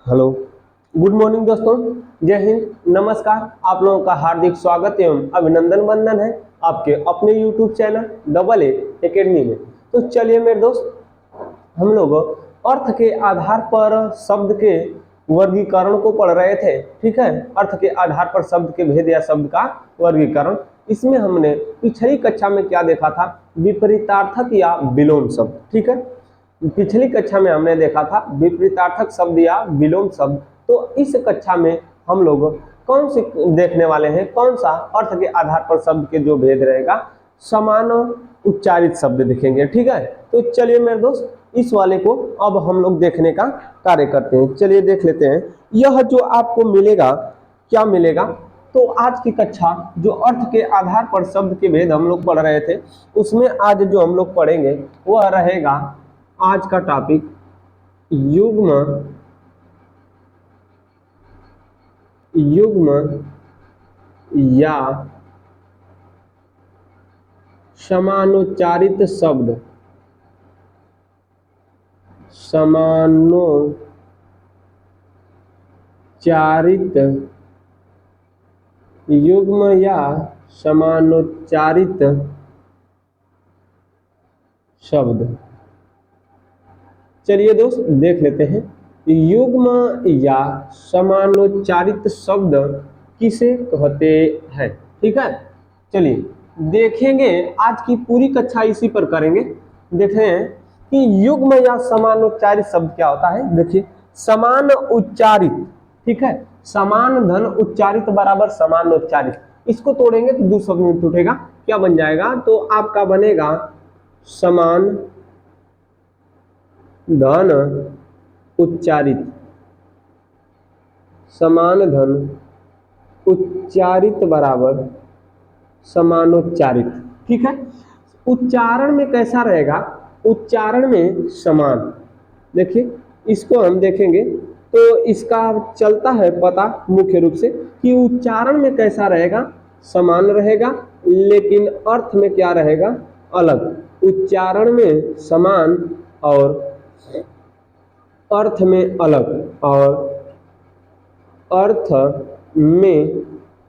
Hello, good morning दोस्तों। जय हिंद, नमस्कार। आप लोगों का हार्दिक स्वागत एवं अभिनंदन वंदन है आपके अपने YouTube channel double A academy में। तो चलिए मेरे दोस्त, हम लोग अर्थ के आधार पर शब्द के वर्गीकरण को पढ़ रहे थे। ठीक है, अर्थ के आधार पर शब्द के भेद या शब्द का वर्गीकरण। इसमें हमने पिछली कक्षा में क्या देखा था? विपरीतार्थक या विलोम शब्द। ठीक है, पिछली कक्षा में हमने देखा था विपरीतार्थक शब्द या विलोम शब्द। तो इस कक्षा में हम लोग कौन से देखने वाले हैं? कौन सा अर्थ के आधार पर शब्द के जो भेद रहेगा, समान उच्चारित शब्द देखेंगे। ठीक है, तो चलिए मेरे दोस्त, इस वाले को अब हम लोग देखने का कार्य करते हैं। चलिए देख लेते हैं। यह जो आपको मिलेगा, क्या मिलेगा? तो आज की कक्षा जो अर्थ के आधार पर शब्द के भेद हम लोग पढ़ रहे थे, उसमें आज जो हम लोग पढ़ेंगे वह रहेगा आज का टॉपिक युग्म या समानोच्चारित शब्द। समानोच्चारित युग्म या समानोच्चारित शब्द। चलिए दोस्त देख लेते हैं, युग्म या समानोच्चारित शब्द किसे कहते हैं। ठीक है, चलिए देखेंगे, आज की पूरी कक्षा इसी पर करेंगे। देखें कि युग्म या समानोच्चारित शब्द क्या होता है। देखिए, समान उच्चारित, ठीक है, समान धन उच्चारित बराबर समानोच्चारित। इसको तोड़ेंगे तो दो शब्द में टूटेगा, क्या बन जाएगा? तो आपका बनेगा समान धन उच्चारित, समान धन उच्चारित बराबर समानोच्चारित। ठीक है, उच्चारण में कैसा रहेगा? उच्चारण में समान। देखिए, इसको हम देखेंगे तो इसका चलता है पता मुख्य रूप से कि उच्चारण में कैसा रहेगा? समान रहेगा, लेकिन अर्थ में क्या रहेगा? अलग। उच्चारण में समान और अर्थ में अलग, और अर्थ में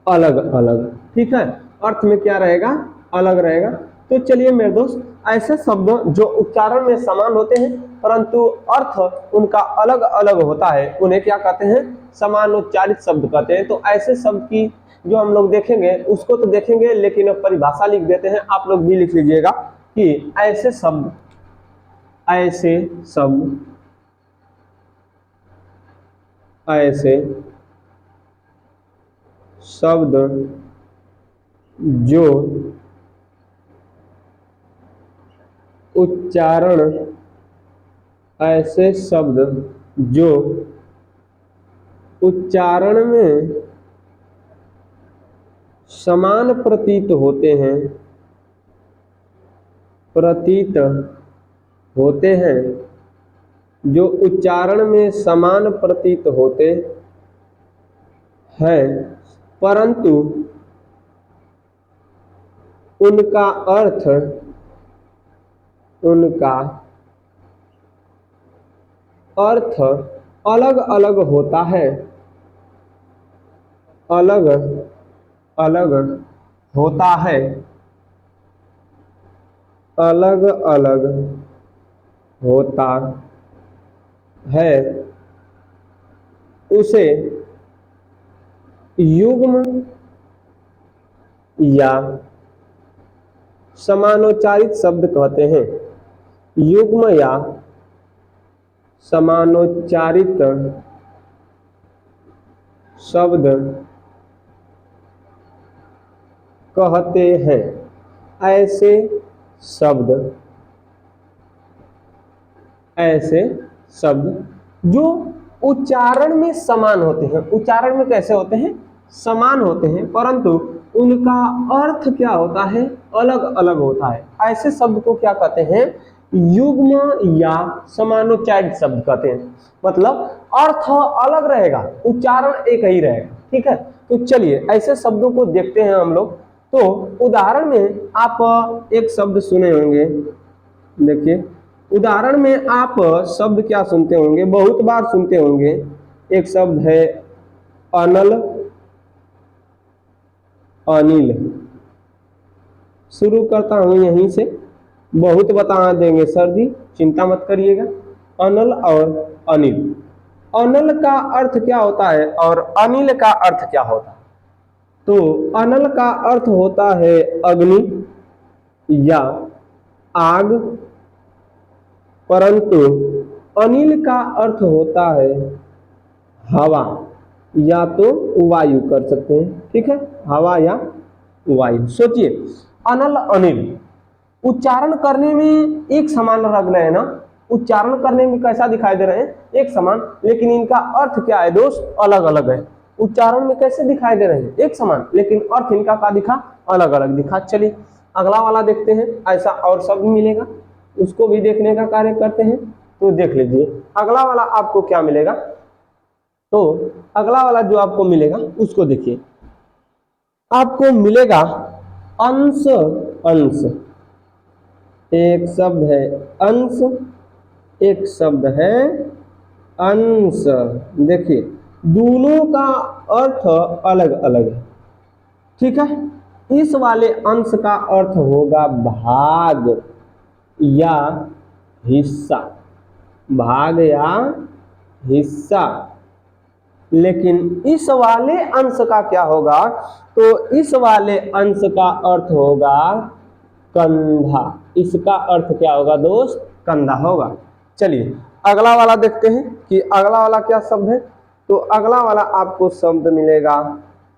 अलग अलग। ठीक है, अर्थ में क्या रहेगा? अलग रहेगा। तो चलिए मेरे दोस्त, ऐसे शब्द जो उच्चारण में समान होते हैं परंतु अर्थ उनका अलग अलग होता है, उन्हें क्या कहते हैं? समानोच्चारित शब्द कहते हैं। तो ऐसे शब्द की जो हम लोग देखेंगे उसको तो देखेंगे, लेकिन अब परिभाषा लिख देते हैं। आप लोग भी लिख लीजिएगा कि ऐसे शब्द जो उच्चारण, ऐसे शब्द जो उच्चारण में समान प्रतीत होते हैं, जो उच्चारण में समान प्रतीत होते हैं परंतु उनका अर्थ अलग अलग होता है, अलग अलग होता है, अलग अलग होता है, उसे युग्म या समानोच्चारित शब्द कहते हैं। युग्म या समानोच्चारित शब्द कहते हैं ऐसे शब्द जो उच्चारण में समान होते हैं। उच्चारण में कैसे होते हैं? समान होते हैं, परंतु उनका अर्थ क्या होता है? अलग अलग होता है। ऐसे शब्द को क्या कहते हैं? युग्म या समानोच्चारित शब्द कहते हैं। मतलब अर्थ अलग रहेगा, उच्चारण एक ही रहेगा। ठीक है, तो चलिए ऐसे शब्दों को देखते हैं हम लोग। तो उदाहरण में आप एक शब्द सुने होंगे, देखिए उदाहरण में आप शब्द क्या सुनते होंगे, बहुत बार सुनते होंगे, एक शब्द है अनल, अनिल। शुरू करता हूं यहीं से, बहुत बता देंगे सर जी, चिंता मत करिएगा। अनल और अनिल, अनल का अर्थ क्या होता है और अनिल का अर्थ क्या होता है? तो अनल का अर्थ होता है अग्नि या आग, परंतु अनिल का अर्थ होता है हवा या तो वायु, कर सकते हैं, ठीक है, हवा या वायु। सोचिए, अनल अनिल उच्चारण करने में एक समान लग रहे हैं ना, उच्चारण करने में कैसा दिखाई दे रहे हैं? एक समान, लेकिन इनका अर्थ क्या है दोस्त? अलग अलग है। उच्चारण में कैसे दिखाई दे रहे हैं? एक समान, लेकिन अर्थ इनका क्या दिखा? अलग अलग दिखा। चलिए अगला वाला देखते हैं, ऐसा और शब्द मिलेगा, उसको भी देखने का कार्य करते हैं। तो देख लीजिए अगला वाला आपको क्या मिलेगा। तो अगला वाला जो आपको मिलेगा उसको देखिए, आपको मिलेगा अंश। अंश, एक शब्द है अंश, एक शब्द है अंश। देखिए दोनों का अर्थ अलग अलग है, ठीक है। इस वाले अंश का अर्थ होगा भाग या हिस्सा, भाग या हिस्सा। लेकिन इस वाले अंश का क्या होगा? तो इस वाले अंश का अर्थ होगा कंधा। इसका अर्थ क्या होगा दोस्त? कंधा होगा। चलिए अगला वाला देखते हैं कि अगला वाला क्या शब्द है। तो अगला वाला आपको शब्द मिलेगा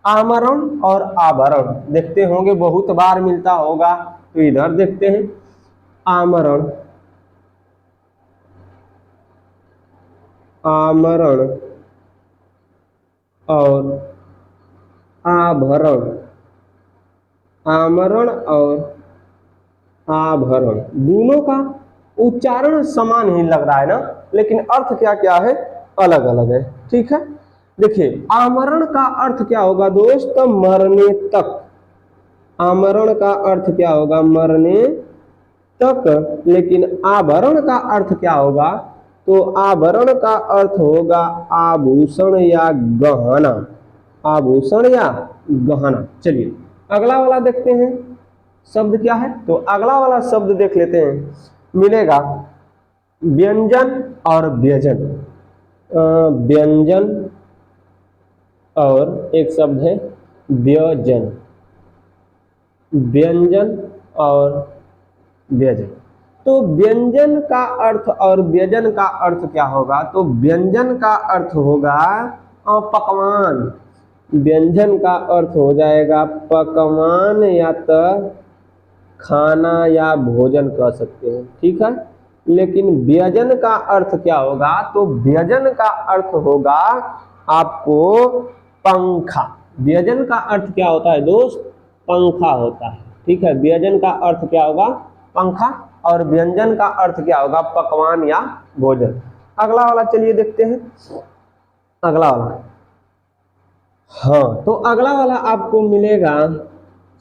आमरण और आवरण। देखते होंगे बहुत बार मिलता होगा, तो इधर देखते हैं आमरण, आमरण और आभरण, आमरण और आभरण। दोनों का उच्चारण समान ही लग रहा है ना, लेकिन अर्थ क्या क्या है? अलग अलग है, ठीक है। देखिए आमरण का अर्थ क्या होगा दोस्त? मरने तक। आमरण का अर्थ क्या होगा? मरने तक। लेकिन आभरण का अर्थ क्या होगा? तो आभरण का अर्थ होगा आभूषण या गहना, आभूषण या गहना। चलिए अगला वाला देखते हैं शब्द क्या है। तो अगला वाला शब्द देख लेते हैं, मिलेगा व्यंजन और व्यजन। व्यंजन और एक शब्द है व्यजन, व्यंजन और व्यजन। तो व्यंजन का अर्थ और व्यजन का अर्थ क्या होगा? तो व्यंजन का अर्थ होगा पकवान, व्यंजन का अर्थ हो जाएगा पकवान या तो खाना या भोजन कह सकते हैं, ठीक है। लेकिन व्यजन का अर्थ क्या होगा? तो व्यजन का अर्थ होगा आपको पंखा। व्यजन का अर्थ क्या होता है दोस्त? पंखा होता है, ठीक है। व्यजन का अर्थ क्या होगा? पंखा, और व्यंजन का अर्थ क्या होगा? पकवान या भोजन। अगला वाला चलिए देखते हैं, अगला वाला। हाँ, तो अगला वाला आपको मिलेगा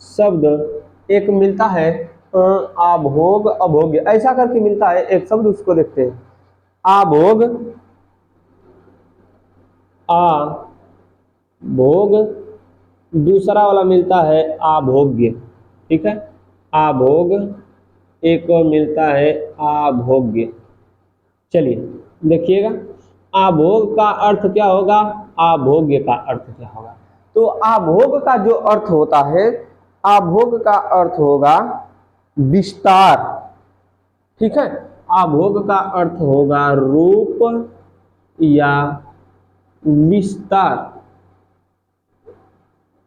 शब्द, एक मिलता है आभोग अभोग्य, ऐसा करके मिलता है एक शब्द, उसको देखते हैं। आभोग, आ भोग, दूसरा वाला मिलता है आभोग्य, ठीक है। आभोग, एक और मिलता है आभोग्य। चलिए देखिएगा आभोग का अर्थ क्या होगा, आभोग्य का अर्थ क्या होगा। तो आभोग का जो अर्थ होता है, आभोग का अर्थ होगा विस्तार, ठीक है। आभोग का अर्थ होगा रूप या विस्तार।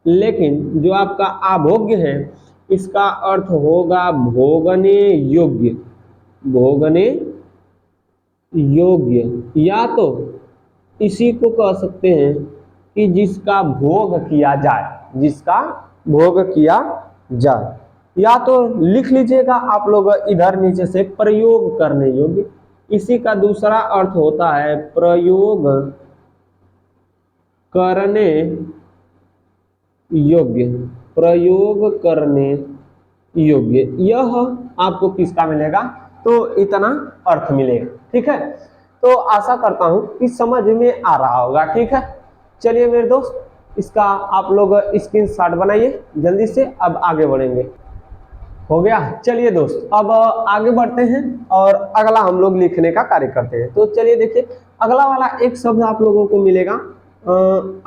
लेकिन जो आपका आभोग्य है, इसका अर्थ होगा भोगने योग्य, भोगने योग्य, या तो इसी को कह सकते हैं कि जिसका भोग किया जाए, जिसका भोग किया जाए। या तो लिख लीजिएगा आप लोग इधर नीचे से प्रयोग करने योग्य, इसी का दूसरा अर्थ होता है प्रयोग करने योग्य, प्रयोग करने योग्य। यह आपको किसका मिलेगा? तो इतना अर्थ मिलेगा, ठीक है। तो आशा करता हूं कि समझ में आ रहा होगा। ठीक है, चलिए मेरे दोस्त, इसका आप लोग स्क्रीनशॉट बनाइए जल्दी से, अब आगे बढ़ेंगे। हो गया, चलिए दोस्त अब आगे बढ़ते हैं और अगला हम लोग लिखने का कार्य करते हैं। तो चलिए देखिए, अगला वाला एक शब्द आप लोगों को मिलेगा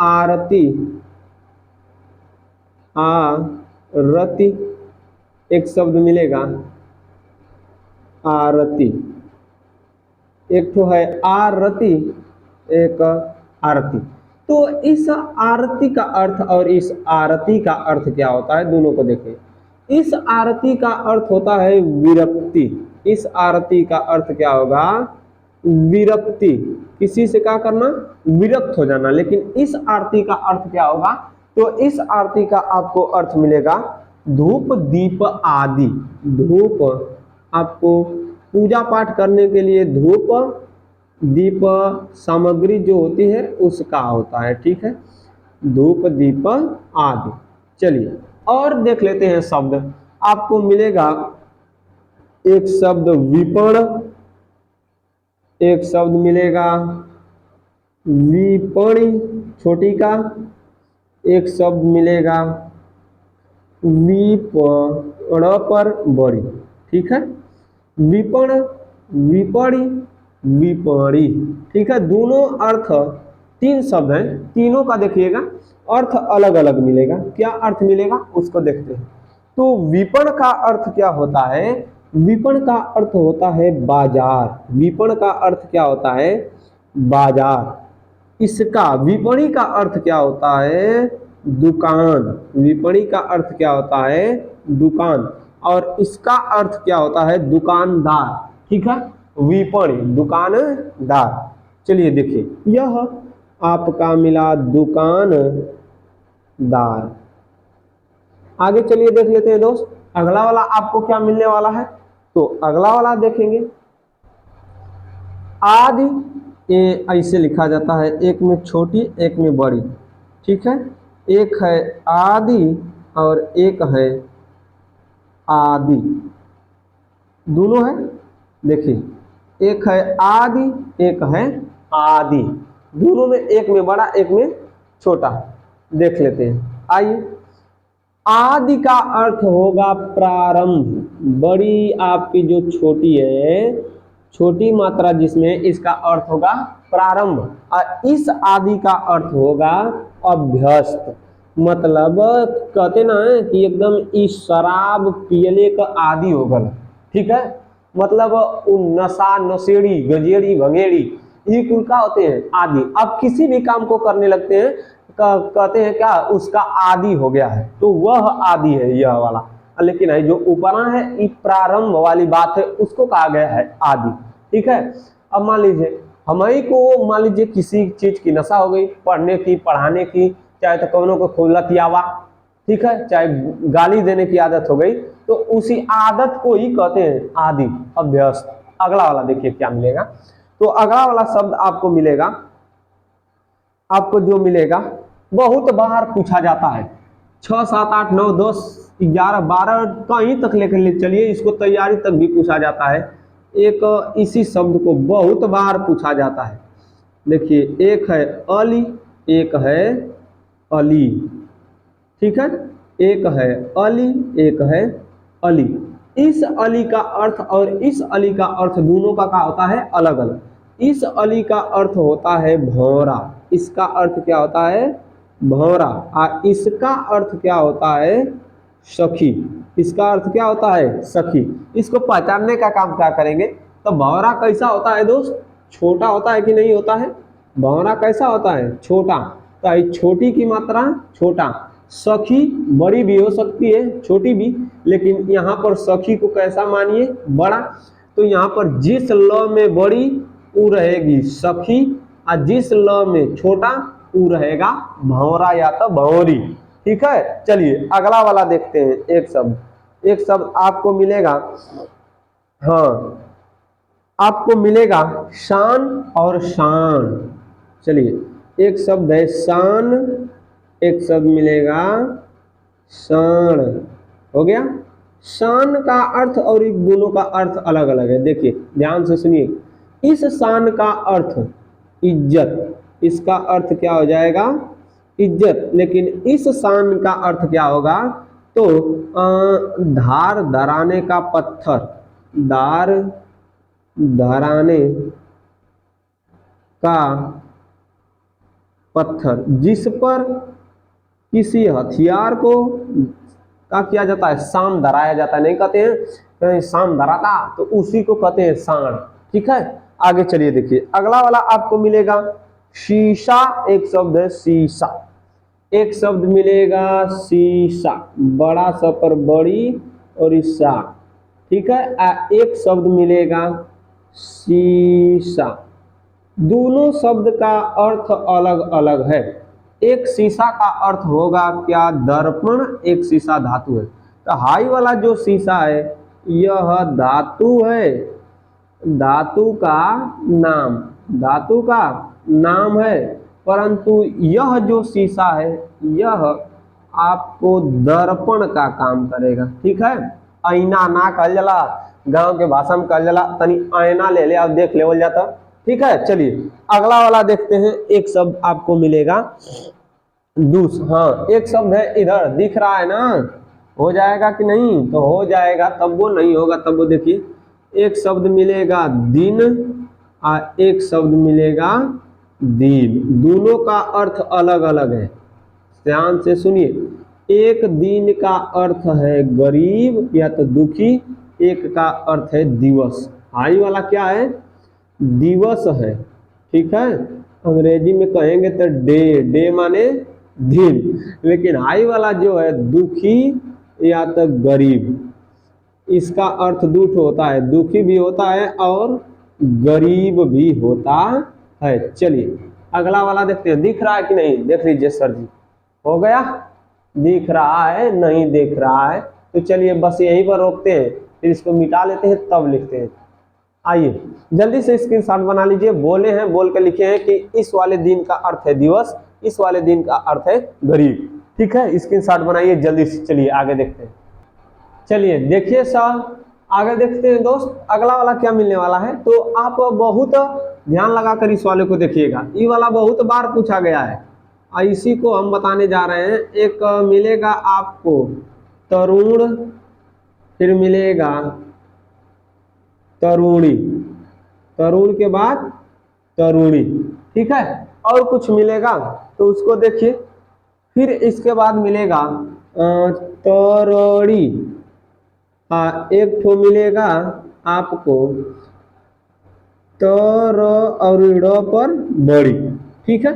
आरती। आरती एक शब्द मिलेगा, आरती। एक तो है आरती, एक आरती। तो इस आरती का अर्थ और इस आरती का अर्थ क्या होता है, दोनों को देखें। इस आरती का अर्थ होता है विरक्ति। इस आरती का अर्थ क्या होगा, विरक्ति, किसी से क्या करना, विरक्त हो जाना। लेकिन इस आरती का अर्थ क्या होगा, तो इस आरती का आपको अर्थ मिलेगा धूप दीप आदि। धूप, आपको पूजा पाठ करने के लिए धूप दीप सामग्री जो होती है उसका होता है। ठीक है, धूप दीप आदि। चलिए और देख लेते हैं शब्द। आपको मिलेगा एक शब्द विपण, एक शब्द मिलेगा विपणी छोटी का, एक शब्द मिलेगा विपण पर बड़ी। ठीक है, विपण, विपणी, विपणी। ठीक है, दोनों अर्थ, तीन शब्द हैं, तीनों का देखिएगा अर्थ अलग अलग मिलेगा। क्या अर्थ मिलेगा उसको देखते हैं। तो विपण का अर्थ क्या होता है, विपण का अर्थ होता है बाजार। विपण का अर्थ क्या होता है, बाजार। इसका विपणी का अर्थ क्या होता है, दुकान। विपणी का अर्थ क्या होता है, दुकान। और इसका अर्थ क्या होता है, दुकानदार। ठीक है, विपणी दुकानदार। चलिए देखिए, यह आपका मिला दुकानदार। आगे चलिए देख लेते हैं दोस्त, अगला वाला आपको क्या मिलने वाला है। तो अगला वाला देखेंगे, आदि। ये ऐसे लिखा जाता है, एक में छोटी एक में बड़ी। ठीक है, एक है आदि और एक है आदि, दोनों है। देखिए, एक है आदि एक है आदि, दोनों में एक में बड़ा एक में छोटा। देख लेते हैं, आइए। आदि का अर्थ होगा प्रारंभ। बड़ी आपकी जो छोटी है, छोटी मात्रा जिसमें, इसका अर्थ होगा प्रारंभ। और इस आदि का अर्थ होगा अभ्यस्त। मतलब कहते ना कि एकदम इस शराब पियले का आदि हो गल। ठीक है, मतलब नशा नशेड़ी गजेड़ी भंगेड़ी ये कुल का होते हैं आदि। अब किसी भी काम को करने लगते हैं, कहते हैं क्या, उसका आदि हो गया है, तो वह आदि है यह वाला। लेकिन है जो ऊपरा है, ये प्रारंभ वाली बात है, उसको कहा गया है आदि। ठीक है, अब मान लीजिए हमारी को, मान लीजिए किसी चीज की नशा हो गई, पढ़ने की पढ़ाने की, चाहे तो कौनों को खुलत यावा, ठीक है, चाहे गाली देने की आदत हो गई, तो उसी आदत को ही कहते हैं आदि, अभ्यस्त। अगला वाला देखिए क्या मिलेगा। तो अगला वाला शब्द आपको मिलेगा, आपको जो मिलेगा बहुत बार पूछा जाता है, 6 7 8 9 10 11 12 कहीं तक लेकर ले चलिए, इसको तैयारी तक भी पूछा जाता है। एक इसी शब्द को बहुत बार पूछा जाता है। देखिए, एक है अली, एक है अली। ठीक है, एक है अली एक है अली। इस अली का अर्थ और इस अली का अर्थ दोनों का क्या होता है, अलग अलग। इस अली का अर्थ होता है भौरा। इसका अर्थ क्या होता है, भौरा। और इसका अर्थ क्या होता है, सखी। इसका अर्थ क्या होता है, सखी। इसको पहचानने का काम क्या करेंगे, तो भौरा कैसा होता है दोस्त, छोटा होता है कि नहीं होता है, भौरा कैसा होता है, छोटा। तो छोटी की मात्रा छोटा, सखी बड़ी भी हो सकती है छोटी भी, लेकिन यहाँ पर सखी को कैसा मानिए, बड़ा। तो यहाँ पर जिस ल में बड़ी वो रहेगी सखी, और जिस ल में छोटा वो रहेगा भौरा या तो भौरी। ठीक है, चलिए अगला वाला देखते हैं। एक शब्द आपको मिलेगा, हाँ आपको मिलेगा शान और शान। चलिए, एक शब्द है शान, एक शब्द मिलेगा शान। हो गया, शान का अर्थ और इन दोनों का अर्थ अलग अलग है। देखिए ध्यान से सुनिए, इस शान का अर्थ इज्जत, इसका अर्थ क्या हो जाएगा, इज्जत। लेकिन इस शान का अर्थ क्या होगा, तो धार धराने का पत्थर, धार धराने का पत्थर, जिस पर किसी हथियार को क्या किया जाता है, शान धराया जाता है। नहीं कहते हैं शान धराता, तो उसी को कहते हैं शान। ठीक है, आगे चलिए देखिए अगला वाला आपको मिलेगा शीशा। एक शब्द है शीशा, एक शब्द मिलेगा शीशा, बड़ा सा पर बड़ी और ईसा। ठीक है, एक शब्द मिलेगा शीशा। दोनों शब्द का अर्थ अलग अलग है। एक शीशा का अर्थ होगा क्या, दर्पण, एक शीशा धातु है। तो हाई वाला जो शीशा है यह धातु है, धातु का नाम, धातु का नाम है। परंतु यह जो शीशा है यह आपको दर्पण का काम करेगा। ठीक है, आईना ना कहल जाला, गांव के भाषा में कहल जाला तनी आईना ले ले आप देख लेवल जाता। ठीक है, चलिए अगला वाला देखते हैं। एक शब्द आपको मिलेगा हाँ, एक शब्द है इधर दिख रहा है ना, हो जाएगा कि नहीं, तो हो जाएगा, तब वो नहीं होगा तब वो। देखिए एक शब्द मिलेगा दिन और एक शब्द मिलेगा दीन, दोनों का अर्थ अलग अलग है, ध्यान से सुनिए। एक दिन का अर्थ है गरीब या तो दुखी, एक का अर्थ है दिवस। हाई वाला क्या है, दिवस है। ठीक है, अंग्रेजी में कहेंगे तो डे, डे माने दिन, लेकिन हाई वाला जो है दुखी या तो गरीब, इसका अर्थ दुख होता है, दुखी भी होता है और गरीब भी होता है। चलिए अगला वाला देखते हैं, दिख रहा है कि नहीं, देख लीजिए सर जी, हो गया, दिख रहा है नहीं दिख रहा है, तो चलिए बस यहीं पर रोकते हैं, फिर इसको मिटा लेते हैं तब लिखते हैं। आइए जल्दी से स्क्रीनशॉट बना लीजिए, बोले हैं, बोल के लिखे हैं कि इस वाले दिन का अर्थ है दिवस, इस वाले दिन का अर्थ है गरीब। ठीक है, स्क्रीनशॉट बनाइए जल्दी से। चलिए आगे देखते हैं, चलिए देखिए सर आगे देखते हैं दोस्त, अगला वाला क्या मिलने वाला है। तो आप बहुत ध्यान लगाकर इस वाले को देखिएगा, ये वाला बहुत बार पूछा गया है और इसी को हम बताने जा रहे हैं। एक मिलेगा आपको तरुण, फिर मिलेगा तरुणी, तरुण के बाद तरुणी। ठीक है, और कुछ मिलेगा तो उसको देखिए, फिर इसके बाद मिलेगा तरणी, एक ठो मिलेगा आपको तर और ड़ पर बड़ी। ठीक है,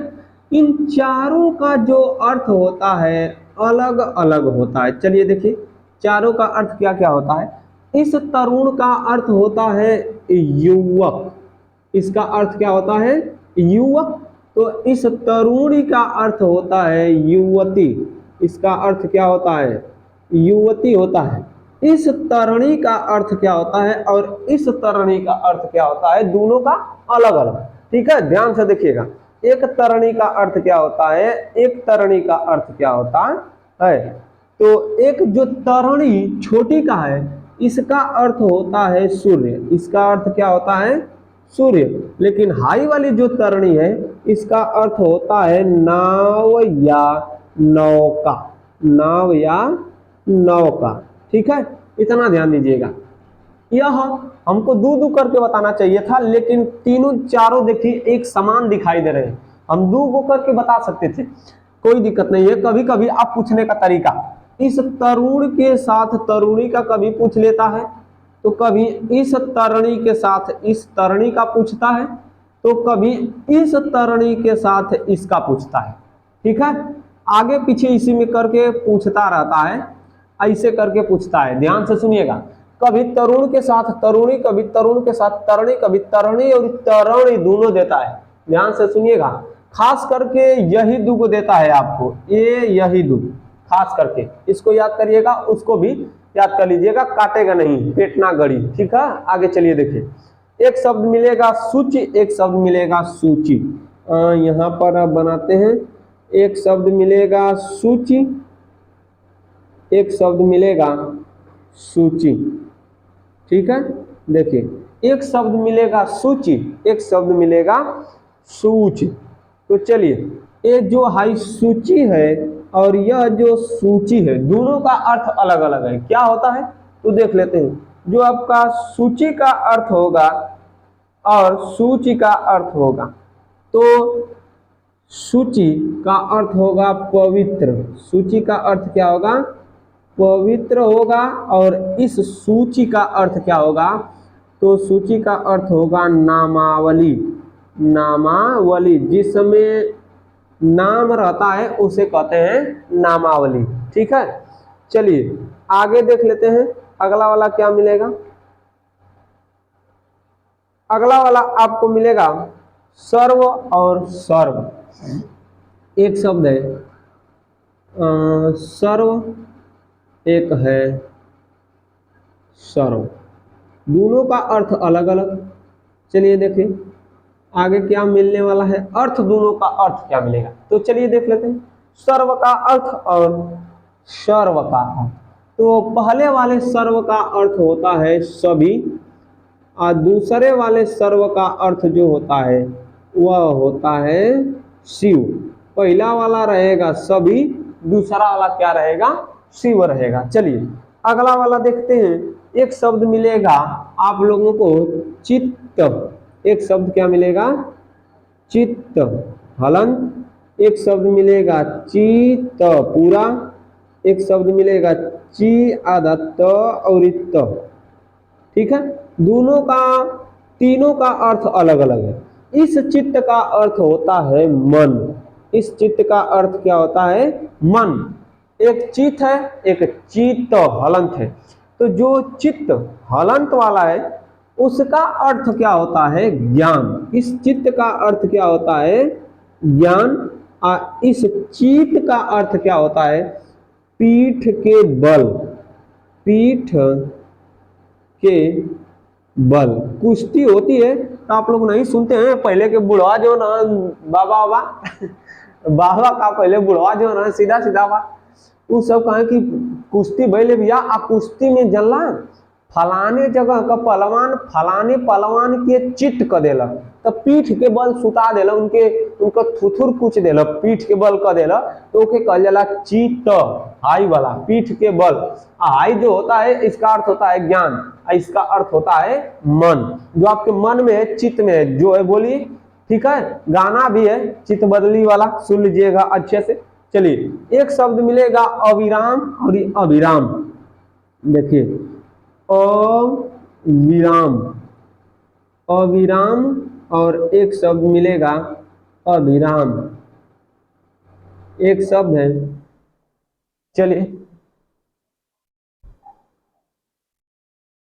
इन चारों का जो अर्थ होता है अलग अलग होता है। चलिए देखिए चारों का अर्थ क्या क्या होता है। इस तरुण का अर्थ होता है युवक, इसका अर्थ क्या होता है, युवक। तो इस तरुणी का अर्थ होता है युवती, इसका अर्थ क्या होता है, युवती होता है। इस तरणी का अर्थ क्या होता है और इस तरणी का अर्थ क्या होता है, दोनों का अलग अलग। ठीक है, ध्यान से देखिएगा, एक तरणी का अर्थ क्या होता है, एक तरणी का अर्थ क्या होता है। तो एक जो तरणी छोटी का है इसका अर्थ होता है सूर्य, इसका अर्थ क्या होता है, सूर्य। लेकिन हाई वाली जो तरणी है इसका अर्थ होता है नाव या नौका, नाव या नौका। ठीक है, इतना ध्यान दीजिएगा। यह हमको दो दो करके बताना चाहिए था, लेकिन तीनों चारों देखिए एक समान दिखाई दे रहे हैं, हम दो गो करके बता सकते थे, कोई दिक्कत नहीं है। कभी कभी आप पूछने का तरीका, इस तरुण के साथ तरुणी का कभी पूछ लेता है, तो कभी इस तरणी के साथ इस तरणी का पूछता है, तो कभी इस तरणी के साथ इसका पूछता है। ठीक है, आगे पीछे इसी में करके पूछता रहता है, ऐसे करके पूछता है। ध्यान से सुनिएगा, कभी तरुण के साथ तरुणी, कभी तरुण के साथ तरणी, कभी तरणी और तरणी दोनों देता है। ध्यान से सुनिएगा, खास करके यही दुगो देता है आपको, ये यही दो खास करके, इसको याद करिएगा, उसको भी याद कर लीजिएगा, काटेगा नहीं, पेट ना गड़ी। ठीक है, आगे चलिए देखिए, एक शब्द मिलेगा सूची, एक शब्द मिलेगा सूची। यहाँ पर बनाते हैं, एक शब्द मिलेगा सूची, एक शब्द मिलेगा सूची। ठीक है, देखिए एक शब्द मिलेगा सूची, एक शब्द मिलेगा सूची। तो चलिए, ये जो हाई सूची है और यह जो सूची है, दोनों का अर्थ अलग अलग है। क्या होता है तो देख लेते हैं। जो आपका सूची का अर्थ होगा और सूची का अर्थ होगा, तो सूची का अर्थ होगा पवित्र। सूची का अर्थ क्या होगा? पवित्र होगा। और इस सूची का अर्थ क्या होगा? तो सूची का अर्थ होगा नामावली। नामावली, जिसमें नाम रहता है उसे कहते हैं नामावली। ठीक है, चलिए आगे देख लेते हैं। अगला वाला क्या मिलेगा? अगला वाला आपको मिलेगा सर्व और सर्व। एक शब्द है सर्व, एक है सर्व, दोनों का अर्थ अलग अलग। चलिए देखिए आगे क्या मिलने वाला है, अर्थ दोनों का अर्थ क्या मिलेगा। तो चलिए देख लेते हैं सर्व का अर्थ और सर्व का अर्थ। तो पहले वाले सर्व का अर्थ होता है सभी, और दूसरे वाले सर्व का अर्थ जो होता है वह होता है शिव। पहला वाला रहेगा सभी, दूसरा वाला क्या रहेगा? शिव रहेगा। चलिए अगला वाला देखते हैं। एक शब्द मिलेगा आप लोगों को चित्त। एक शब्द क्या मिलेगा? चित्त हलंत। एक शब्द मिलेगा चित्त पूरा। एक शब्द मिलेगा ची आधा त और इत। ठीक है, दोनों का, तीनों का अर्थ अलग अलग है। इस चित्त का अर्थ होता है मन। इस चित्त का अर्थ क्या होता है? मन। एक चित्त है, एक चित्त हलंत है। तो जो चित्त हलंत वाला है उसका अर्थ क्या होता है? ज्ञान। इस चित्त का अर्थ क्या होता है? ज्ञान। इस चित्त का अर्थ क्या होता है? पीठ के बल। पीठ के बल। कुश्ती होती है तो आप लोग नहीं सुनते हैं, पहले के बुढ़वा जो ना बाबा बाबा का पहले बुढ़वा जो ना सीधा सीधा बा वो सब कहे कि कुश्ती भैले भैया, आ कुश्ती में जल्ला फलाने जगह का पहलवान फलाने पहलवान के चित्त क देला, तब पीठ के बल सुता देला, उनका थुथुर कुछ देला, पीठ के बल क देला, तो ओके कहल जाला चित्त। हाई वाला पीठ के बल। हाई जो होता है इसका अर्थ होता है ज्ञान, इसका अर्थ होता है मन। जो आपके मन में है, चित्त में है, जो है बोलिए। ठीक है, गाना भी है चित्त बदली वाला, सुन लीजिएगा अच्छे से। चलिए एक शब्द मिलेगा अविराम और अविराम। देखिए अविराम, अविराम और एक शब्द मिलेगा अविराम। एक शब्द है, चलिए